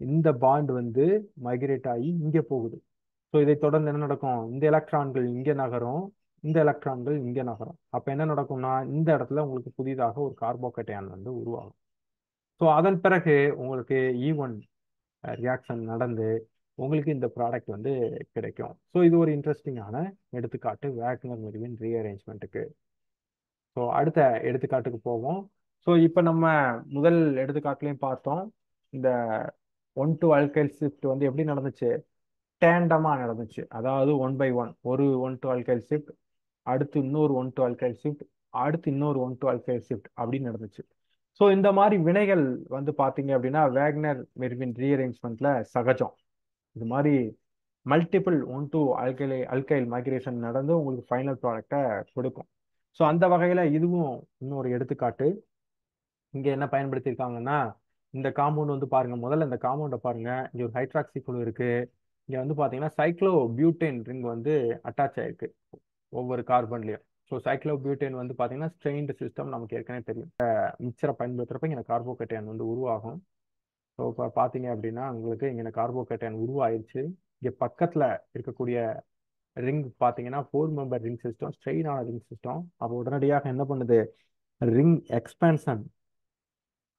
இந்த பாண்ட் வந்து மைக்ரேட் ஆகி இங்கே போகுது. ஸோ இதை தொடர்ந்து என்ன நடக்கும்? இந்த எலக்ட்ரான்கள் இங்கே நகரும், இந்த எலக்ட்ரான்கள் இங்கே நகரும். அப்போ என்ன நடக்கும்னா இந்த இடத்துல உங்களுக்கு புதிதாக ஒரு கார்போகேட்டையான் வந்து உருவாகும். ஸோ அதன் பிறகு உங்களுக்கு ஈவன் ரியாக்ஷன் நடந்து உங்களுக்கு இந்த ப்ராடக்ட் வந்து கிடைக்கும். ஸோ இது ஒரு இன்ட்ரெஸ்டிங்கான எடுத்துக்காட்டு வேக்னர் மெர்வின் ரீஅரேஞ்ச்மெண்ட்டுக்கு. ஸோ அடுத்த எடுத்துக்காட்டுக்கு போவோம். ஸோ இப்போ நம்ம முதல் எடுத்துக்காட்டுலையும் பார்த்தோம், இந்த 1 to ஆல்கைல் ஷிஃப்ட் வந்து எப்படி நடந்துச்சு? டேண்டமா நடந்துச்சு. அதாவது 1 by 1 ஒரு 1 to ஆல்கைல் ஷிஃப்ட், அடுத்து இன்னொரு 1 to ஆல்கைல் ஷிஃப்ட், அடுத்து இன்னொரு 1 to ஆல்கைல் ஷிஃப்ட் அப்படின்னு நடந்துச்சு. ஸோ இந்த மாதிரி வினைகள் வந்து பார்த்தீங்க அப்படின்னா வேக்னர் மெர்வின் ரீஅரேஞ்ச்மெண்ட்ல சகஜம். இது மாதிரி மல்டிபிள் 1 to அல்கைல் மைக்ரேஷன் நடந்து உங்களுக்கு ஃபைனல் ப்ராடக்டை கொடுக்கும். ஸோ அந்த வகையில் இதுவும் இன்னொரு எடுத்துக்காட்டு. இங்கே என்ன பயன்படுத்தியிருக்காங்கன்னா, இந்த காம்பவுண்ட் வந்து பாருங்க, முதல்ல இந்த காம்பவுண்டை பாருங்க, இங்கே ஒரு ஹைட்ராக்சி குழு இருக்கு. இங்கே வந்து பார்த்தீங்கன்னா சைக்ளோ பியூட்டேன் ரிங் வந்து அட்டாச் ஆயிருக்கு ஒவ்வொரு கார்பன்லையும். ஸோ சைக்ளோ பியூட்டேன் வந்து பார்த்தீங்கன்னா ஸ்ட்ரெயின்டு சிஸ்டம் நமக்கு ஏற்கனவே தெரியும். மிக்சரை பயன்படுத்துறப்ப இங்கே கார்போகேட்டையான் வந்து உருவாகும். ஸோ இப்போ பார்த்தீங்க அப்படின்னா உங்களுக்கு இங்கே கார்போகேட்டையான் உருவாயிருச்சு. இங்கே பக்கத்தில் இருக்கக்கூடிய ரிங் பார்த்தீங்கன்னா 4 மெம்பர் ரிங் சிஸ்டம், ஸ்ட்ரெயினான ரிங் சிஸ்டம். அப்போ உடனடியாக என்ன பண்ணுது? ரிங் எக்ஸ்பேன்ஷன்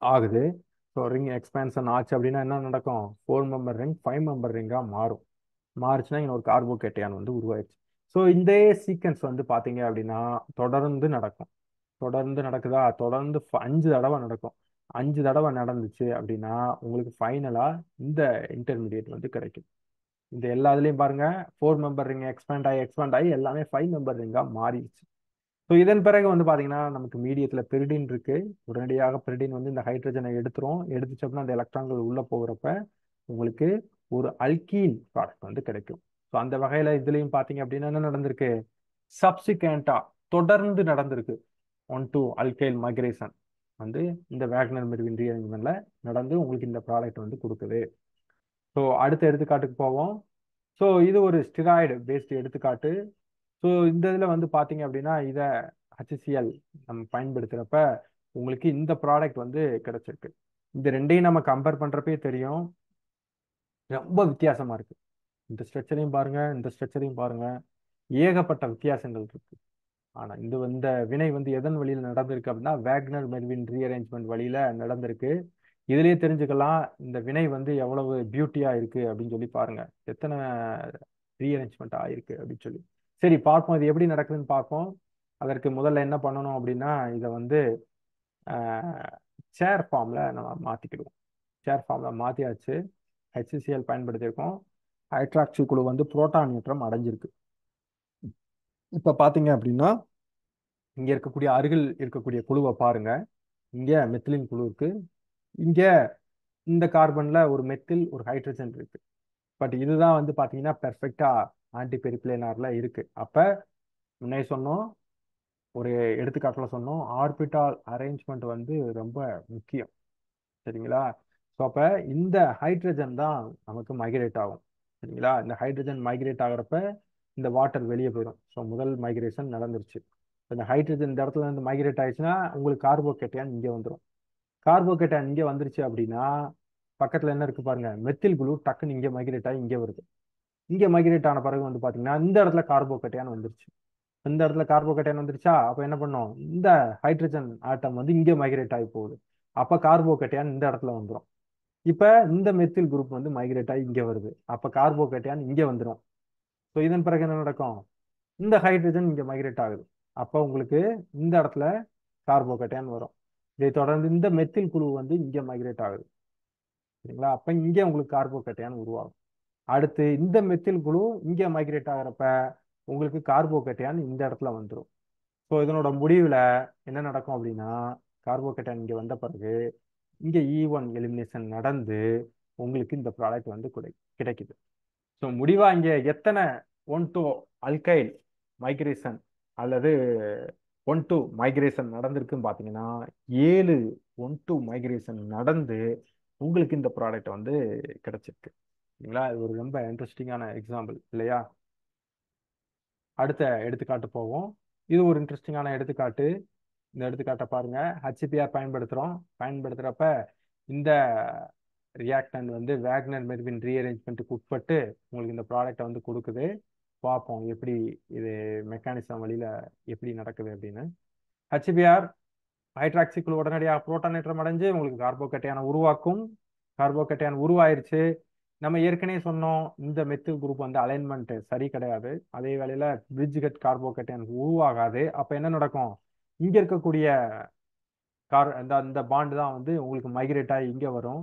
ஆகுது. ஸோ ரிங் எக்ஸ்பேன்ஷன் ஆச்சு அப்படின்னா என்ன நடக்கும்? 4 மெம்பர் ரிங் 5 மெம்பர் ரிங்காக மாறும். மாறுச்சுன்னா இங்கே ஒரு கார்போகேட்டையான் வந்து உருவாயிடுச்சு. ஸோ இந்த சீக்வன்ஸ் வந்து பார்த்தீங்க அப்படின்னா தொடர்ந்து நடக்கும். தொடர்ந்து நடக்குதா? தொடர்ந்து 5 தடவை நடக்கும். 5 தடவை நடந்துச்சு அப்படின்னா உங்களுக்கு ஃபைனலாக இந்த இன்டர்மீடியட் வந்து கிடைக்கும். இந்த எல்லா இதுலையும் பாருங்க 4 மெம்பர் ரிங் எக்ஸ்பேண்ட் ஆகி எல்லாமே 5 மெம்பர் ரிங்காக மாறிடுச்சு. ஸோ இதன் பிறகு வந்து பார்த்தீங்கன்னா நமக்கு மீடியத்தில் பெரிடின் இருக்கு. உடனடியாக பெரிடின் வந்து இந்த ஹைட்ரஜனை எடுத்துச்சு அப்படின்னா அந்த எலக்ட்ரான்கள் உள்ள போகிறப்ப உங்களுக்கு ஒரு அல்கீன் ப்ராடக்ட் வந்து கிடைக்கும். ஸோ அந்த வகையில் இதுலையும் பார்த்தீங்க அப்படின்னா என்ன நடந்திருக்கு? சப்சிக்வெண்டா தொடர்ந்து நடந்திருக்கு 1 to ஆல்கைல் மைக்ரேஷன் வந்து இந்த வேக்னர் மெர்வின் ரீஅரேஞ்ச்மெண்ட்ல நடந்து உங்களுக்கு இந்த ப்ராடக்ட் வந்து கொடுக்குது. ஸோ அடுத்த எடுத்துக்காட்டுக்கு போவோம். ஸோ இது ஒரு ஸ்டிராய்டு பேஸ்டு எடுத்துக்காட்டு. ஸோ இந்த இதில் வந்து பார்த்தீங்க அப்படின்னா இதை HCl நம்ம பயன்படுத்துகிறப்ப உங்களுக்கு இந்த ப்ராடக்ட் வந்து கிடைச்சிருக்கு. இந்த ரெண்டையும் நம்ம கம்பேர் பண்ணுறப்பே தெரியும், ரொம்ப வித்தியாசமா இருக்கு. இந்த ஸ்ட்ரக்சரையும் பாருங்க, இந்த ஸ்ட்ரக்சரையும் பாருங்க, ஏகப்பட்ட வித்தியாசங்கள் இருக்கு. ஆனா இந்த வினை வந்து எதன் வழியில் நடந்திருக்கு அப்படின்னா வேக்னர் மெர்வின் ரீஅரேஞ்ச்மெண்ட் வழியில நடந்திருக்கு. இதுலயே தெரிஞ்சுக்கலாம் இந்த வினை வந்து எவ்வளவு பியூட்டியா இருக்கு அப்படின்னு சொல்லி பாருங்க, எத்தனை ரீஅரேஞ்ச்மெண்ட் ஆயிருக்கு அப்படின்னு சொல்லி. சரி பார்ப்போம் இது எப்படி நடக்குதுன்னு பார்ப்போம். அதற்கு முதல்ல என்ன பண்ணணும் அப்படின்னா இதை வந்து சேர் ஃபார்மில் நம்ம மாற்றிக்கிடுவோம். சேர் ஃபார்மில் மாற்றியாச்சு. HCl பயன்படுத்தியிருக்கோம். ஹைட்ராக்சி குழு வந்து புரோட்டான் நியூட்ரம் அடைஞ்சிருக்கு. இப்போ பார்த்தீங்க அப்படின்னா இங்கே இருக்கக்கூடிய அருகில் இருக்கக்கூடிய குழுவை பாருங்க. இங்கே மெத்திலின் குழு இருக்கு. இங்கே இந்த கார்பன்ல ஒரு மெத்தில் ஒரு ஹைட்ரஜன் இருக்கு. பட் இதுதான் வந்து பார்த்தீங்கன்னா பெர்ஃபெக்டா ஆன்டி பெரிப்ளேனார்ல இருக்கு. அப்போ முன்னே சொன்னோம், ஒரு எடுத்துக்காட்டில் சொன்னோம், ஆர்பிட்டால் அரேஞ்ச்மெண்ட் வந்து ரொம்ப முக்கியம். சரிங்களா? ஸோ அப்போ இந்த ஹைட்ரஜன் தான் நமக்கு மைக்ரேட் ஆகும். சரிங்களா? இந்த ஹைட்ரஜன் மைக்ரேட் ஆகிறப்ப இந்த வாட்டர் வெளியே போயிடும். ஸோ முதல் மைக்ரேஷன் நடந்துருச்சு. இந்த ஹைட்ரஜன் இந்த இடத்துல இருந்து மைக்ரேட் ஆயிடுச்சுன்னா உங்களுக்கு கார்போகேட்டையான் இங்கே வந்துடும். கார்போகேட்டையான் இங்கே வந்துருச்சு அப்படின்னா பக்கத்தில் என்ன இருக்கு பாருங்க, மெத்தில் குழு டக்குன்னு இங்கே மைக்ரேட் ஆகி இங்கே வருது. இங்கே மைக்ரேட் ஆன பிறகு வந்து பார்த்தீங்கன்னா இந்த இடத்துல கார்போகேட்டையான் வந்துருச்சு. இந்த இடத்துல கார்போகேட்டையான் வந்துருச்சா, அப்போ என்ன பண்ணும், இந்த ஹைட்ரஜன் ஆட்டம் வந்து இங்கே மைக்ரேட் ஆகி போகுது. அப்போ கார்போகேட்டையான் இந்த இடத்துல வந்துடும். இப்போ இந்த மெத்தில் குரூப் வந்து மைக்ரேட் ஆகி இங்கே வருது. அப்போ கார்போகேட்டையான் இங்கே வந்துடும். ஸோ இதன் பிறகு என்ன நடக்கும், இந்த ஹைட்ரஜன் இங்கே மைக்ரேட் ஆகுது. அப்போ உங்களுக்கு இந்த இடத்துல கார்போகேட்டையான் வரும். இதை தொடர்ந்து இந்த மெத்தில் குழு வந்து இங்கே மைக்ரேட் ஆகுது. சரிங்களா? அப்போ இங்கே உங்களுக்கு கார்போகேட்டையான் உருவாகும். அடுத்து இந்த மெத்தில் குழு இங்கே மைக்ரேட் ஆகிறப்ப உங்களுக்கு கார்போகேட்டையான் இந்த இடத்துல வந்துடும். ஸோ இதனோட முடிவில் என்ன நடக்கும் அப்படின்னா, கார்போகேட்டையான் இங்கே வந்த பிறகு இங்கே E1 எலிமினேஷன் நடந்து உங்களுக்கு இந்த ப்ராடக்ட் வந்து கிடைக்குது. ஸோ முடிவாக இங்கே எத்தனை 1 to அல்கைல் மைக்ரேஷன் அல்லது 1 to மைக்ரேஷன் நடந்திருக்குன்னு பார்த்தீங்கன்னா 7 1 to மைக்ரேஷன் நடந்து உங்களுக்கு இந்த ப்ராடக்ட் வந்து கிடைச்சிருக்கு. சரிங்களா? இது ஒரு ரொம்ப இன்ட்ரெஸ்டிங்கான எக்ஸாம்பிள் இல்லையா? அடுத்த எடுத்துக்காட்டு போவோம். இது ஒரு இன்ட்ரெஸ்டிங்கான எடுத்துக்காட்டு. இந்த எடுத்துக்காட்டை பாருங்க. HCpR பயன்படுத்துறப்ப இந்த ரியாக்டன்ட் வந்து வேக்னர் மெர்வின் ரீஅரேஞ்ச்மெண்ட்டுக்கு உட்பட்டு உங்களுக்கு இந்த ப்ராடக்டை வந்து கொடுக்குது. பார்ப்போம் எப்படி இது மெக்கானிசம் வழியில எப்படி நடக்குது அப்படின்னு. HCpR ஹைட்ராக்சி குழு உடனடியாக புரோட்டானேற்றம் அடைஞ்சு உங்களுக்கு கார்போகேட்டையான உருவாக்கும். கார்போகேட்டையான் உருவாயிருச்சு. நம்ம ஏற்கனவே சொன்னோம், இந்த மெத்தில் குரூப் வந்து அலைன்மெண்ட் சரி கிடையாது. அதே வேளையில பிரிட்ஜ் கட் கார்போகேட்டையான் உருவாகாது. அப்ப என்ன நடக்கும், இங்க இருக்கக்கூடிய இந்த பாண்டு தான் வந்து உங்களுக்கு மைக்ரேட் ஆகி இங்க வரும்.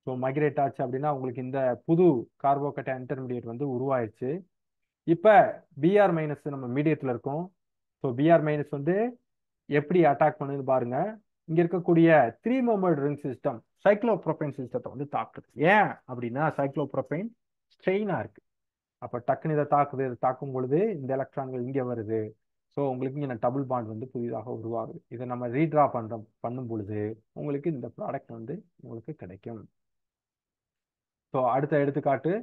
ஸோ மைக்ரேட் ஆச்சு அப்படின்னா உங்களுக்கு இந்த புது கார்போகேட்டையான் இன்டர்மீடியேட் வந்து உருவாயிருச்சு. இப்ப Br மைனஸ் நம்ம மீடியத்துல இருக்கோம். ஸோ Br மைனஸ் வந்து எப்படி அட்டாக் பண்ணுதுன்னு பாருங்க. இங்க இருக்கக்கூடிய 3 மெம்பர்ட் ரிங் சிஸ்டம் சைக்ளோப்ரோபைன் சிஸ்டத்தை வந்து தாக்குது. ஏன் அப்படின்னா சைக்ளோப்ரோபைன் ஸ்ட்ரெயினா இருக்கு. அப்ப டக்குன்னு இதை தாக்குது. இதை தாக்கும் பொழுது இந்த எலக்ட்ரான்கள் இங்க வருது. ஸோ உங்களுக்கு இங்கே டபுள் பாண்ட் வந்து புதிதாக உருவாகுது. இதை நம்ம ரீட்ரா பண்ணும் பொழுது உங்களுக்கு இந்த ப்ராடக்ட் வந்து உங்களுக்கு கிடைக்கும். ஸோ அடுத்த எடுத்துக்காட்டு.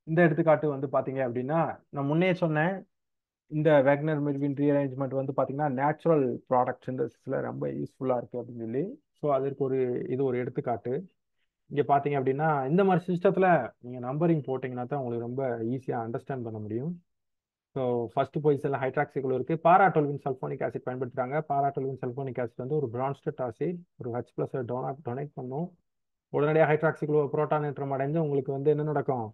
இந்த எடுத்துக்காட்டு வந்து பாத்தீங்க அப்படின்னா நான் முன்னே சொன்னேன், இந்த வேக்னர் மெர்வின் ரீஅரேஞ்ச்மெண்ட் வந்து பார்த்தீங்கன்னா நேச்சுரல் ப்ராடக்ட் சிந்தசிஸ்ல ரொம்ப யூஸ்ஃபுல்லாக இருக்குது அப்படின்னு சொல்லி. ஸோ அதற்கு இது ஒரு எடுத்துக்காட்டு. இங்கே பார்த்தீங்க அப்படின்னா இந்த மாதிரி சிஸ்டத்தில் நீங்கள் நம்பரிங் போட்டிங்கன்னா தான் உங்களுக்கு ரொம்ப ஈஸியாக அண்டர்ஸ்டாண்ட் பண்ண முடியும். ஸோ ஃபர்ஸ்ட் பொசிஷனில் ஹைட்ராக்சிகுள் இருக்குது. பாராட்டோல்வின் சல்ஃபோனிக் ஆசிட் பயன்படுத்துகிறாங்க. பாராட்டோல்வின் சல்ஃபோனிக் ஆசிட் வந்து ஒரு பிரான்ஸ்டட் ஆசிட், ஒரு H+ டொனேட் பண்ணும். உடனடியாக ஹைட்ராக்சிகுள் புரோட்டானேற்றம் அடைஞ்சு உங்களுக்கு வந்து என்ன நடக்கும்,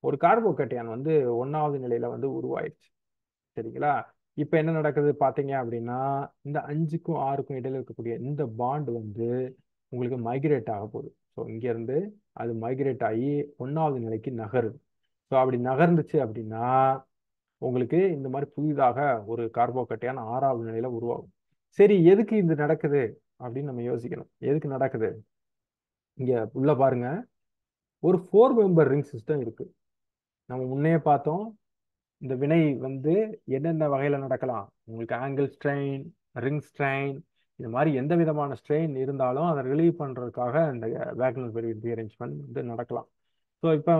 ஒரு கார்போகேட்டையான் வந்து 1வது நிலையில வந்து உருவாயிடுச்சு. சரிங்களா? இப்போ என்ன நடக்குது பார்த்தீங்க அப்படின்னா இந்த 5க்கும் 6க்கும் இடையில இருக்கக்கூடிய இந்த பாண்ட் வந்து உங்களுக்கு மைக்ரேட் ஆக போகுது. ஸோ இங்கேருந்து அது மைக்ரேட் ஆகி 1வது நிலைக்கு நகருது. ஸோ அப்படி நகர்ந்துச்சு அப்படின்னா உங்களுக்கு இந்த மாதிரி புதிதாக ஒரு கார்போகேட்டையான் 6வது நிலையில உருவாகும். சரி, எதுக்கு இது நடக்குது அப்படின்னு நம்ம யோசிக்கணும். எதுக்கு நடக்குது, இங்க உள்ள பாருங்க, ஒரு 4 மெம்பர் ரிங் சிஸ்டம் இருக்கு. நம்ம முன்னே பார்த்தோம், இந்த வினை வந்து என்னென்ன வகையில நடக்கலாம், உங்களுக்கு ஆங்கிள் ஸ்ட்ரெயின், ரிங் ஸ்ட்ரெயின், இது மாதிரி எந்த விதமான ஸ்ட்ரெயின் இருந்தாலும் அதை ரிலீவ் பண்றதுக்காக இந்த வேக்னர் பெர்வின் ரீஅரேஞ்ச்மெண்ட் வந்து நடக்கலாம். ஸோ இப்போ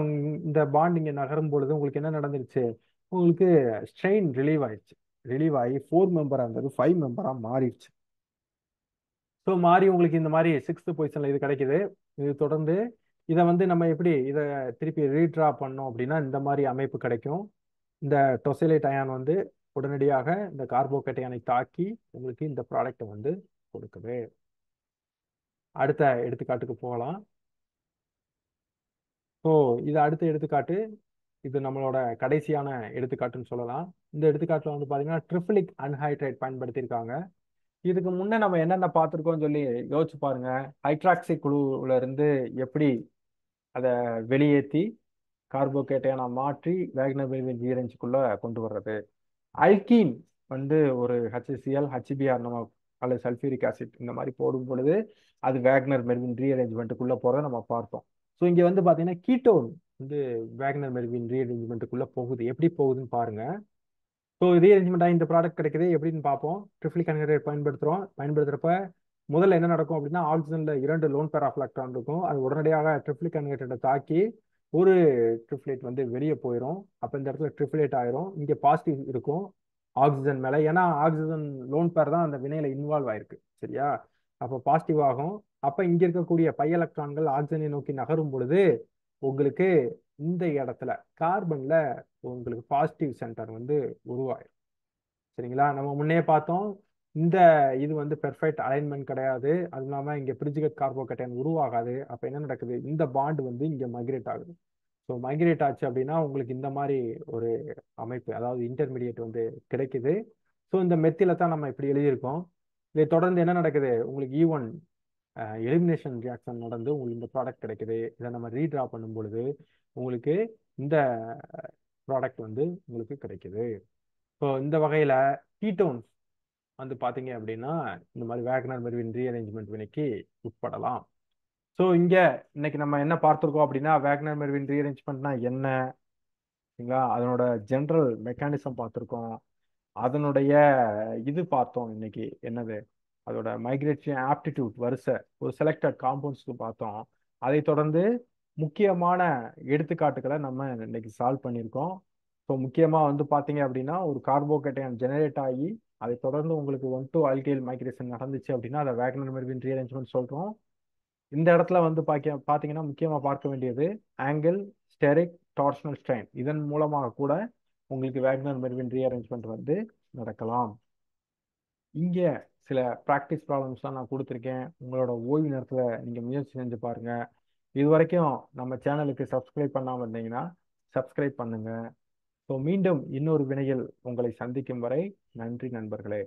இந்த பாண்ட் இங்கே நகரும் பொழுது உங்களுக்கு என்ன நடந்துருச்சு, உங்களுக்கு ஸ்ட்ரெயின் ரிலீவ் ஆயிடுச்சு. ரிலீவ் ஆகி 4 மெம்பராக இருந்தது 5 மெம்பராக மாறிடுச்சு. ஸோ மாறி உங்களுக்கு இந்த மாதிரி 6th பொசிஷன்ல இது கிடைக்குது. இது தொடர்ந்து இதை வந்து நம்ம எப்படி இதை திருப்பி ரீட்ரா பண்ணோம் அப்படின்னா இந்த மாதிரி அமைப்பு கிடைக்கும். இந்த டொசைலேட் அயான் வந்து உடனடியாக இந்த கார்போகேட்டையானை தாக்கி உங்களுக்கு இந்த ப்ராடக்டை வந்து கொடுக்குது. அடுத்த எடுத்துக்காட்டுக்கு போகலாம். ஸோ இது அடுத்த எடுத்துக்காட்டு. இது நம்மளோட கடைசியான எடுத்துக்காட்டுன்னு சொல்லலாம். இந்த எடுத்துக்காட்டுல வந்து பாத்தீங்கன்னா ட்ரிபிளிக் அன்ஹைட்ரேட் பயன்படுத்தியிருக்காங்க. இதுக்கு முன்னே நம்ம என்னென்ன பார்த்துருக்கோம்னு சொல்லி யோசிச்சு பாருங்க. ஹைட்ராக்சி குழுவுல இருந்து எப்படி அதை வெளியேற்றி கார்போகேட்டையானா மாற்றி வேகனர் பெர்வின் ரீஅரேஞ்சுக்குள்ள கொண்டு வர்றது. அல்கீன் வந்து ஒரு HCl HBr நம்ம அல்லது சல்ஃபியூரிக் ஆசிட் இந்த மாதிரி போடும் பொழுது அது வேக்னர் மெர்வின் ரீஅரேஞ்ச்மெண்ட்டுக்குள்ள போறதை நம்ம பார்த்தோம். ஸோ இங்க வந்து பாத்தீங்கன்னா கீட்டோன் வந்து வேக்னர் மெர்வின் ரீஅரேஞ்ச்மெண்ட்டுக்குள்ள போகுது. எப்படி போகுதுன்னு பாருங்க. ஸோ ரீஅரேஞ்ச்மெண்ட் இந்த ப்ராடக்ட் கிடைக்குது எப்படின்னு பார்ப்போம். ட்ரிபிள் கன்வெர்டர் பயன்படுத்துறப்ப முதல்ல என்ன நடக்கும் அப்படின்னா ஆக்சிஜன்ல 2 லோன் பேர் ஆஃப் எலக்ட்ரான் இருக்கும். அது உடனடியாக ட்ரிபிள் கன்வெர்டரை தாக்கி ஒரு ட்ரிப்ளேட் வந்து வெளியே போயிடும். அப்போ இந்த இடத்துல ட்ரிப்ளேட் ஆயிரும். இங்கே பாசிட்டிவ் இருக்கும் ஆக்சிஜன் மேலே, ஏன்னா ஆக்சிஜன் லோன் பேர் தான் அந்த வினையில இன்வால்வ் ஆயிருக்கு. சரியா? அப்போ பாசிட்டிவ் ஆகும். அப்போ இங்கே இருக்கக்கூடிய பை எலக்ட்ரான்கள் ஆக்சிஜனை நோக்கி நகரும் பொழுது உங்களுக்கு இந்த இடத்துல கார்பன்ல உங்களுக்கு பாசிட்டிவ் சென்டர் வந்து உருவாயிரும். சரிங்களா? நம்ம முன்னே பார்த்தோம் இந்த இது வந்து பெர்ஃபெக்ட் அலைன்மெண்ட் கிடையாது. அது இல்லாமல் இங்கே பிரிஜுகேட் கார்போகேட்டைன் உருவாகாது. அப்போ என்ன நடக்குது? இந்த பாண்ட் வந்து இங்கே மைக்ரேட் ஆகுது. ஸோ மைக்ரேட் ஆச்சு அப்படின்னா உங்களுக்கு இந்த மாதிரி ஒரு அமைப்பு, அதாவது இன்டர்மீடியட் வந்து கிடைக்குது. ஸோ இந்த மெத்தில தான் நம்ம இப்படி எழுதியிருக்கோம். இதை தொடர்ந்து என்ன நடக்குது? உங்களுக்கு E1 எலிமினேஷன் ரியாக்ஷன் நடந்து உங்களுக்கு இந்த ப்ராடக்ட் கிடைக்குது. இதை நம்ம ரீட்ரா பண்ணும் பொழுது உங்களுக்கு இந்த ப்ராடக்ட் வந்து உங்களுக்கு கிடைக்குது. ஸோ இந்த வகையில் கீட்டோன்ஸ் வந்து பார்த்தீங்க அப்படின்னா இந்த மாதிரி வேக்னர் மெர்வின் ரீஅரேஞ்ச்மெண்ட் வினைக்கு உட்படலாம். ஸோ இங்கே இன்னைக்கு நம்ம என்ன பார்த்துருக்கோம் அப்படின்னா வேக்னர் மெர்வின் ரீஅரேஞ்ச்மெண்ட்னா என்ன, சரிங்களா? அதனோட ஜென்ரல் மெக்கானிசம் பார்த்துருக்கோம். அதனுடைய இது பார்த்தோம் இன்னைக்கு என்னது, அதோட மைக்ரேட்டரி ஆப்டிடியூட் வரிசை ஒரு செலக்டட் காம்பவுண்ட்ஸ்க்கு பார்த்தோம். அதை தொடர்ந்து முக்கியமான எடுத்துக்காட்டுகளை நம்ம இன்னைக்கு சால்வ் பண்ணியிருக்கோம். ஸோ முக்கியமாக வந்து பார்த்தீங்க அப்படின்னா ஒரு கார்போகேட்டையான் ஜெனரேட் ஆகி அதை தொடர்ந்து உங்களுக்கு 1 to அல்கைல் மைக்ரேஷன் நடந்துச்சு அப்படின்னா அதை வேக்னர் மெர்வின் ரீஅரேஞ்ச்மெண்ட் சொல்கிறோம். இந்த இடத்துல வந்து பார்த்தீங்கன்னா முக்கியமாக பார்க்க வேண்டியது ஆங்கிள், ஸ்டெரிக், டார்ஷனல் ஸ்ட்ரெயின். இதன் மூலமாக கூட உங்களுக்கு வேக்னர் மெர்வின் ரீஅரேஞ்ச்மெண்ட் வந்து நடக்கலாம். இங்கே சில ப்ராக்டிஸ் ப்ராப்ளம்ஸ்லாம் நான் கொடுத்துருக்கேன். உங்களோட ஓய்வு நேரத்தில் நீங்கள் முயற்சி செஞ்சு பாருங்க. இது வரைக்கும் நம்ம சேனலுக்கு சப்ஸ்கிரைப் பண்ணாமல் இருந்தீங்கன்னா சப்ஸ்கிரைப் பண்ணுங்க. ஸோ மீண்டும் இன்னொரு வினையில் உங்களை சந்திக்கும் வரை நன்றி நண்பர்களே.